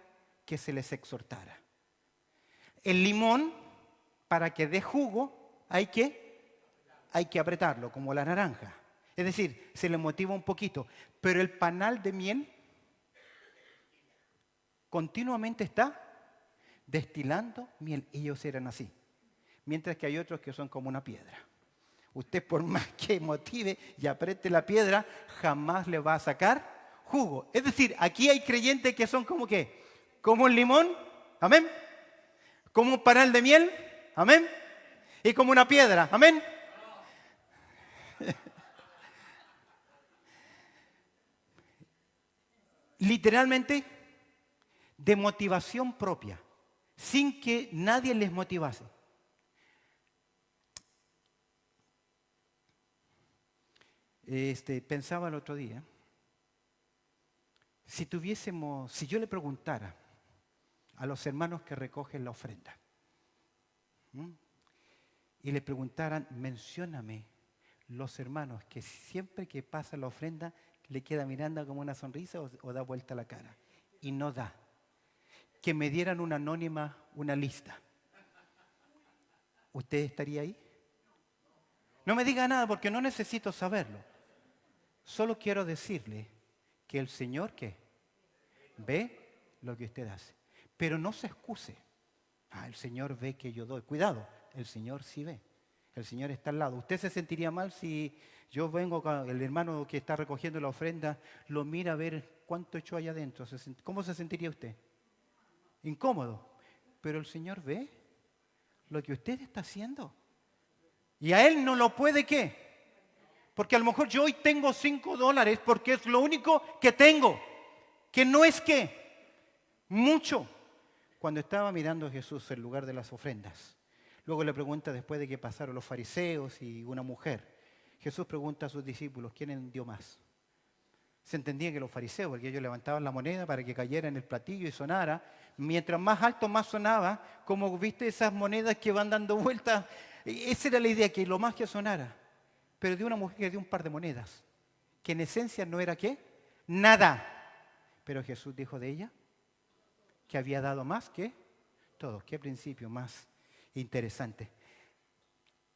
que se les exhortara. El limón, para que dé jugo, hay que apretarlo, como la naranja. Es decir, se le motiva un poquito. Pero el panal de miel continuamente está destilando miel. Ellos eran así. Mientras que hay otros que son como una piedra. Usted por más que motive y apriete la piedra, jamás le va a sacar jugo. Es decir, aquí hay creyentes que son como ¿qué? Como un limón, amén. Como un panal de miel, amén. Y como una piedra, amén. literalmente de motivación propia, sin que nadie les motivase. Pensaba el otro día, si yo le preguntara a los hermanos que recogen la ofrenda, ¿m? Y le preguntaran, mencióname los hermanos que siempre que pasa la ofrenda le queda mirando como una sonrisa o da vuelta la cara, y no da. Que me dieran una anónima, una lista. ¿Usted estaría ahí? No me diga nada porque no necesito saberlo. Solo quiero decirle que el Señor, ¿qué? Ve lo que usted hace. Pero no se excuse. El Señor ve que yo doy. Cuidado, el Señor sí ve. El Señor está al lado. ¿Usted se sentiría mal si yo vengo con el hermano que está recogiendo la ofrenda, lo mira a ver cuánto echó allá adentro? ¿Cómo se sentiría usted? Incómodo. Pero el Señor ve lo que usted está haciendo. Y a Él no lo puede, ¿qué? Porque a lo mejor yo hoy tengo $5 porque es lo único que tengo. Que no es ¿qué? Mucho. Cuando estaba mirando a Jesús el lugar de las ofrendas, luego le pregunta después de que pasaron los fariseos y una mujer, Jesús pregunta a sus discípulos, ¿quién dio más? Se entendía que los fariseos, porque ellos levantaban la moneda para que cayera en el platillo y sonara. Mientras más alto, más sonaba, como viste esas monedas que van dando vueltas. Esa era la idea, que lo más que sonara. Pero de una mujer que dio un par de monedas, que en esencia no era ¿qué? Nada. Pero Jesús dijo de ella que había dado más que todos. Qué principio más interesante.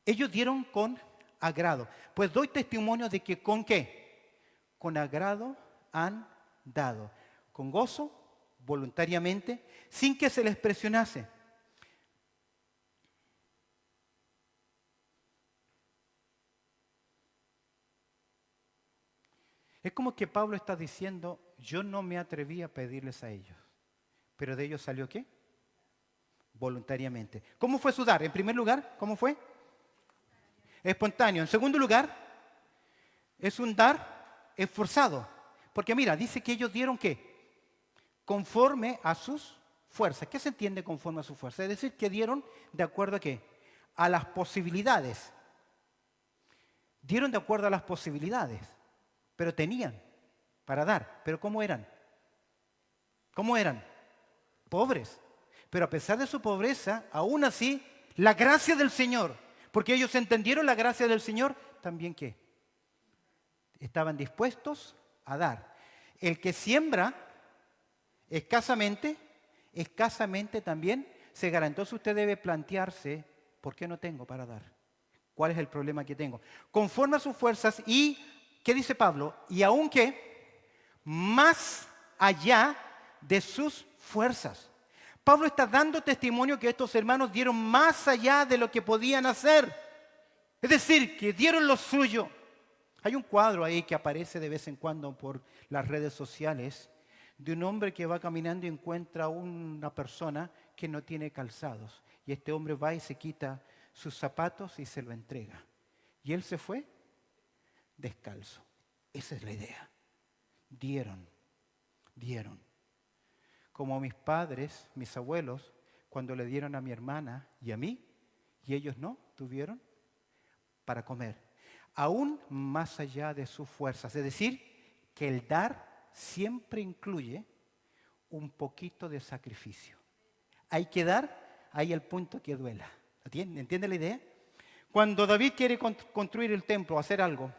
Ellos dieron con agrado. Pues doy testimonio de que ¿con qué? Con agrado han dado. Con gozo, voluntariamente, sin que se les presionase. Es como que Pablo está diciendo, yo no me atreví a pedirles a ellos. Pero de ellos salió ¿qué? Voluntariamente. ¿Cómo fue su dar? En primer lugar, ¿cómo fue? Espontáneo. En segundo lugar, es un dar esforzado. Porque mira, dice que ellos dieron ¿qué? Conforme a sus fuerzas. ¿Qué se entiende conforme a sus fuerzas? Es decir, que dieron de acuerdo a ¿qué? A las posibilidades. Dieron de acuerdo a las posibilidades. Pero tenían para dar. ¿Pero cómo eran? ¿Cómo eran? Pobres. Pero a pesar de su pobreza, aún así, la gracia del Señor, porque ellos entendieron la gracia del Señor, también ¿qué? Estaban dispuestos a dar. El que siembra escasamente, escasamente también se garantiza. Entonces usted debe plantearse, ¿por qué no tengo para dar? ¿Cuál es el problema que tengo? Conforme a sus fuerzas y, ¿qué dice Pablo? Y aún que más allá de sus fuerzas. Pablo está dando testimonio que estos hermanos dieron más allá de lo que podían hacer. Es decir, que dieron lo suyo. Hay un cuadro ahí que aparece de vez en cuando por las redes sociales de un hombre que va caminando y encuentra a una persona que no tiene calzados. Y este hombre va y se quita sus zapatos y se lo entrega. Y él se fue descalzo. Esa es la idea. Dieron. Como mis padres, mis abuelos, cuando le dieron a mi hermana y a mí, y ellos no tuvieron para comer. Aún más allá de sus fuerzas. Es decir, que el dar siempre incluye un poquito de sacrificio. Hay que dar, hay el punto que duela. ¿Entiende la idea? Cuando David quiere construir el templo, hacer algo,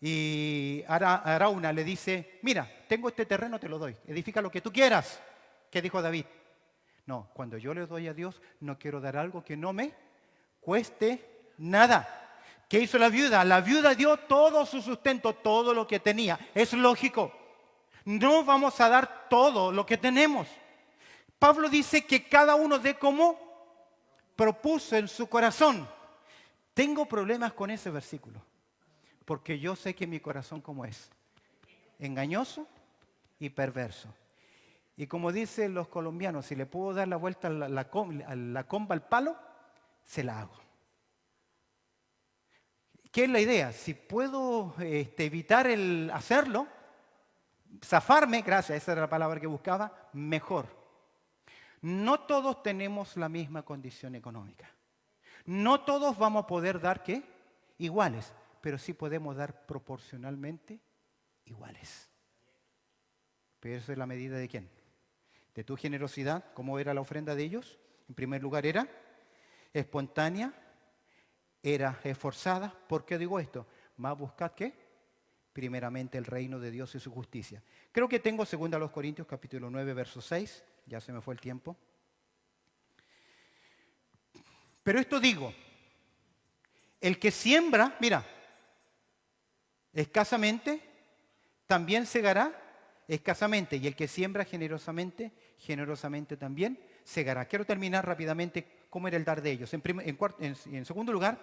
y Arauna le dice, mira, tengo este terreno, te lo doy, edifica lo que tú quieras. ¿Qué dijo David? No, cuando yo le doy a Dios, no quiero dar algo que no me cueste nada. ¿Qué hizo la viuda? La viuda dio todo su sustento, todo lo que tenía. Es lógico. No vamos a dar todo lo que tenemos. Pablo dice que cada uno dé como propuso en su corazón. Tengo problemas con ese versículo, porque yo sé que mi corazón cómo es. Engañoso y perverso. Y como dicen los colombianos, si le puedo dar la vuelta a la comba al palo, se la hago. ¿Qué es la idea? Si puedo evitar el hacerlo, zafarme, gracias, esa era la palabra que buscaba, mejor. No todos tenemos la misma condición económica. No todos vamos a poder dar, ¿qué? Iguales, pero sí podemos dar proporcionalmente iguales. Pero eso es la medida ¿de quién? De tu generosidad. ¿Cómo era la ofrenda de ellos? En primer lugar era espontánea, era esforzada. ¿Por qué digo esto? Más buscad ¿qué? Primeramente el reino de Dios y su justicia. Creo que tengo 2 Corintios capítulo 9, verso 6. Ya se me fue el tiempo. Pero esto digo, el que siembra, mira, escasamente, también segará escasamente. Y el que siembra generosamente, generosamente también segará. Quiero terminar rápidamente cómo era el dar de ellos. En segundo lugar,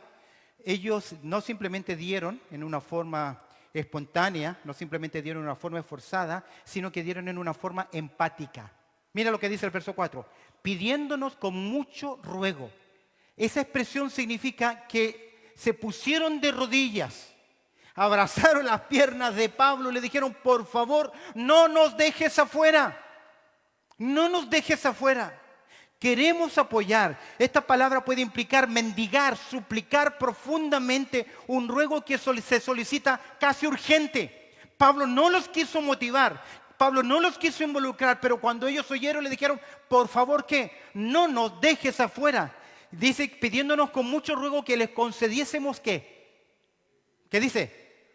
ellos no simplemente dieron en una forma espontánea, no simplemente dieron en una forma esforzada, sino que dieron en una forma empática. Mira lo que dice el verso 4, pidiéndonos con mucho ruego. Esa expresión significa que se pusieron de rodillas, abrazaron las piernas de Pablo y le dijeron, por favor, no nos dejes afuera, no nos dejes afuera. Queremos apoyar. Esta palabra puede implicar mendigar, suplicar profundamente, un ruego que se solicita casi urgente. Pablo no los quiso motivar, Pablo no los quiso involucrar, pero cuando ellos oyeron le dijeron, por favor, ¿qué? No nos dejes afuera. Dice, pidiéndonos con mucho ruego que les concediésemos ¿qué? ¿Qué dice?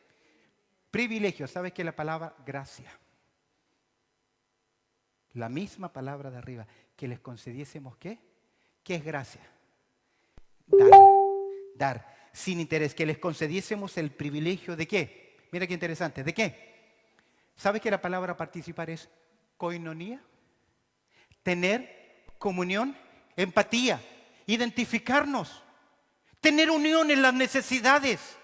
Privilegio. ¿Sabes qué es la palabra? Gracia. La misma palabra de arriba. Que les concediésemos ¿qué? ¿Qué es gracia? Dar. Dar. Sin interés. Que les concediésemos el privilegio de ¿qué? Mira qué interesante. ¿De qué? ¿Sabes que la palabra participar es koinonía? Tener comunión, empatía. Identificarnos, tener unión en las necesidades.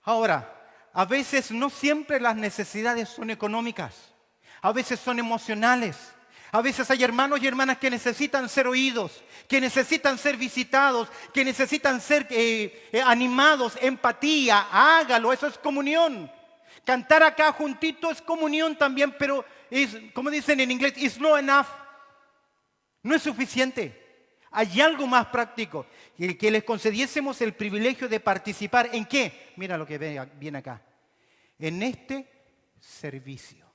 Ahora, a veces no siempre las necesidades son económicas, a veces son emocionales. A veces hay hermanos y hermanas que necesitan ser oídos, que necesitan ser visitados, que necesitan ser animados, empatía, hágalo, eso es comunión. Cantar acá juntito es comunión también, pero es, como dicen en inglés, it's not enough, no es suficiente. Hay algo más práctico, que les concediésemos el privilegio de participar. ¿En qué? Mira lo que viene acá. En este servicio.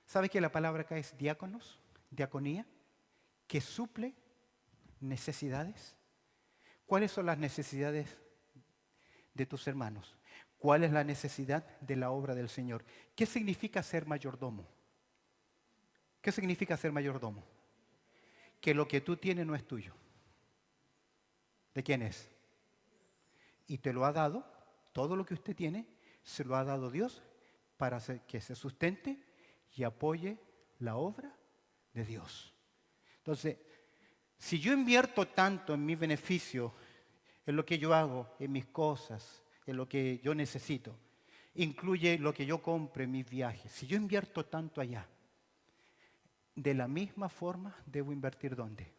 ¿Sabes que la palabra acá es diáconos? Diaconía. Que suple necesidades. ¿Cuáles son las necesidades de tus hermanos? ¿Cuál es la necesidad de la obra del Señor? ¿Qué significa ser mayordomo? ¿Qué significa ser mayordomo? Que lo que tú tienes no es tuyo. ¿De quién es? Y te lo ha dado, todo lo que usted tiene, se lo ha dado Dios para que se sustente y apoye la obra de Dios. Entonces, si yo invierto tanto en mi beneficio, en lo que yo hago, en mis cosas, en lo que yo necesito, incluye lo que yo compre en mis viajes, si yo invierto tanto allá, de la misma forma debo invertir ¿dónde?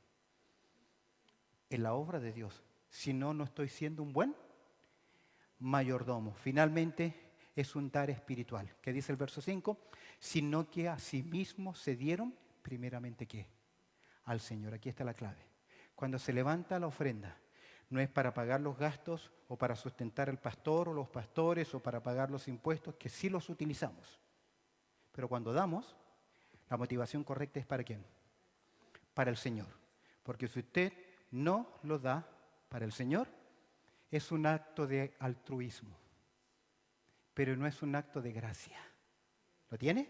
En la obra de Dios. Si no, no estoy siendo un buen mayordomo. Finalmente, es un dar espiritual. ¿Qué dice el verso 5? Sino que a sí mismos se dieron primeramente ¿qué? Al Señor. Aquí está la clave. Cuando se levanta la ofrenda, no es para pagar los gastos o para sustentar al pastor o los pastores o para pagar los impuestos, que sí los utilizamos. Pero cuando damos, la motivación correcta es ¿para quién? Para el Señor. Porque si usted no lo da para el Señor, es un acto de altruismo, pero no es un acto de gracia. ¿Lo tiene?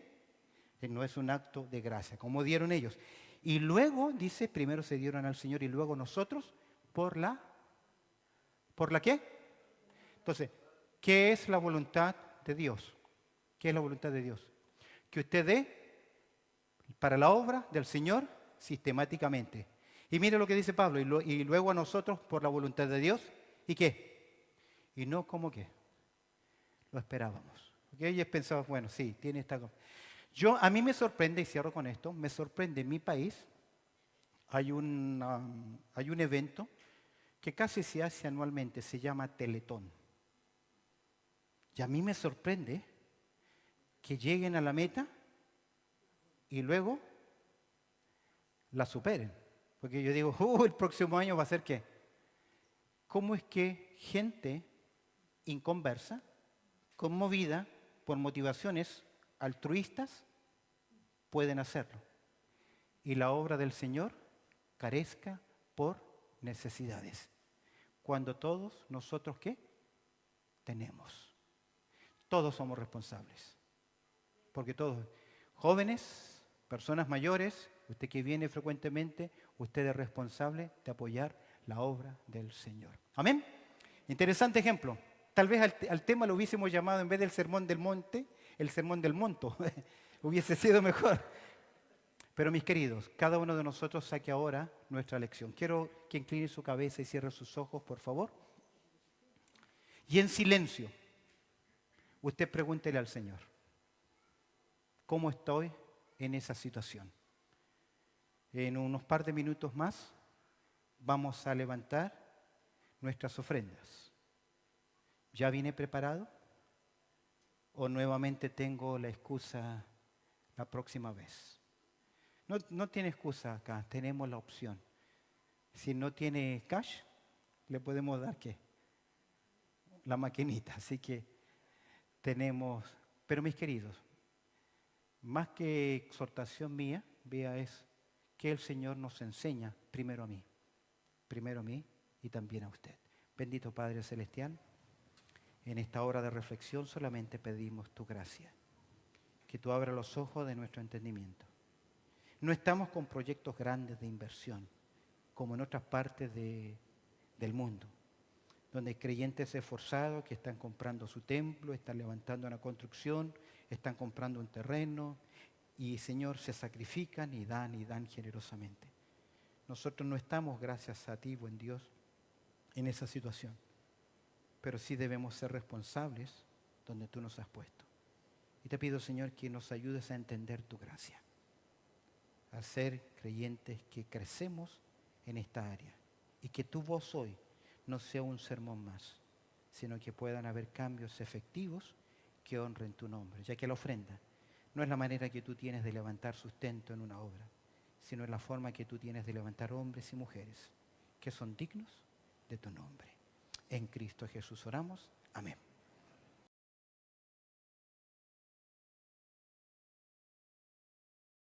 No es un acto de gracia, como dieron ellos. Y luego, dice, primero se dieron al Señor y luego nosotros ¿por la qué? Entonces, ¿qué es la voluntad de Dios? ¿Qué es la voluntad de Dios? Que usted dé para la obra del Señor sistemáticamente. Y mire lo que dice Pablo, y luego a nosotros por la voluntad de Dios, ¿y qué? Y no como que lo esperábamos. Porque ellos pensaban, bueno, sí, tiene esta cosa. A mí me sorprende, y cierro con esto, me sorprende en mi país, hay un evento que casi se hace anualmente, se llama Teletón. Y a mí me sorprende que lleguen a la meta y luego la superen. Porque yo digo, el próximo año va a ser ¿qué? ¿Cómo es que gente inconversa, conmovida por motivaciones altruistas, pueden hacerlo? Y la obra del Señor carezca por necesidades. Cuando todos nosotros ¿qué? Tenemos. Todos somos responsables. Porque todos, jóvenes, personas mayores, usted que viene frecuentemente, usted es responsable de apoyar la obra del Señor. Amén. Interesante ejemplo. Tal vez al tema lo hubiésemos llamado, en vez del sermón del monte, el sermón del monto. Hubiese sido mejor. Pero mis queridos, cada uno de nosotros saque ahora nuestra lección. Quiero que incline su cabeza y cierre sus ojos, por favor. Y en silencio, usted pregúntele al Señor, ¿cómo estoy en esa situación? En unos par de minutos más vamos a levantar nuestras ofrendas. ¿Ya vine preparado? ¿O nuevamente tengo la excusa la próxima vez? No tiene excusa acá, tenemos la opción. Si no tiene cash, le podemos dar ¿qué? La maquinita. Así que tenemos, pero mis queridos, más que exhortación mía, vea es que el Señor nos enseña primero a mí y también a usted. Bendito Padre Celestial, en esta hora de reflexión solamente pedimos tu gracia, que tú abras los ojos de nuestro entendimiento. No estamos con proyectos grandes de inversión, como en otras partes del mundo, donde hay creyentes esforzados que están comprando su templo, están levantando una construcción, están comprando un terreno y, Señor, se sacrifican y dan generosamente. Nosotros no estamos, gracias a ti, buen Dios, en esa situación, pero sí debemos ser responsables donde tú nos has puesto. Y te pido, Señor, que nos ayudes a entender tu gracia, a ser creyentes que crecemos en esta área y que tu voz hoy no sea un sermón más, sino que puedan haber cambios efectivos que honren tu nombre, ya que la ofrenda no es la manera que tú tienes de levantar sustento en una obra, sino es la forma que tú tienes de levantar hombres y mujeres que son dignos de tu nombre. En Cristo Jesús oramos. Amén.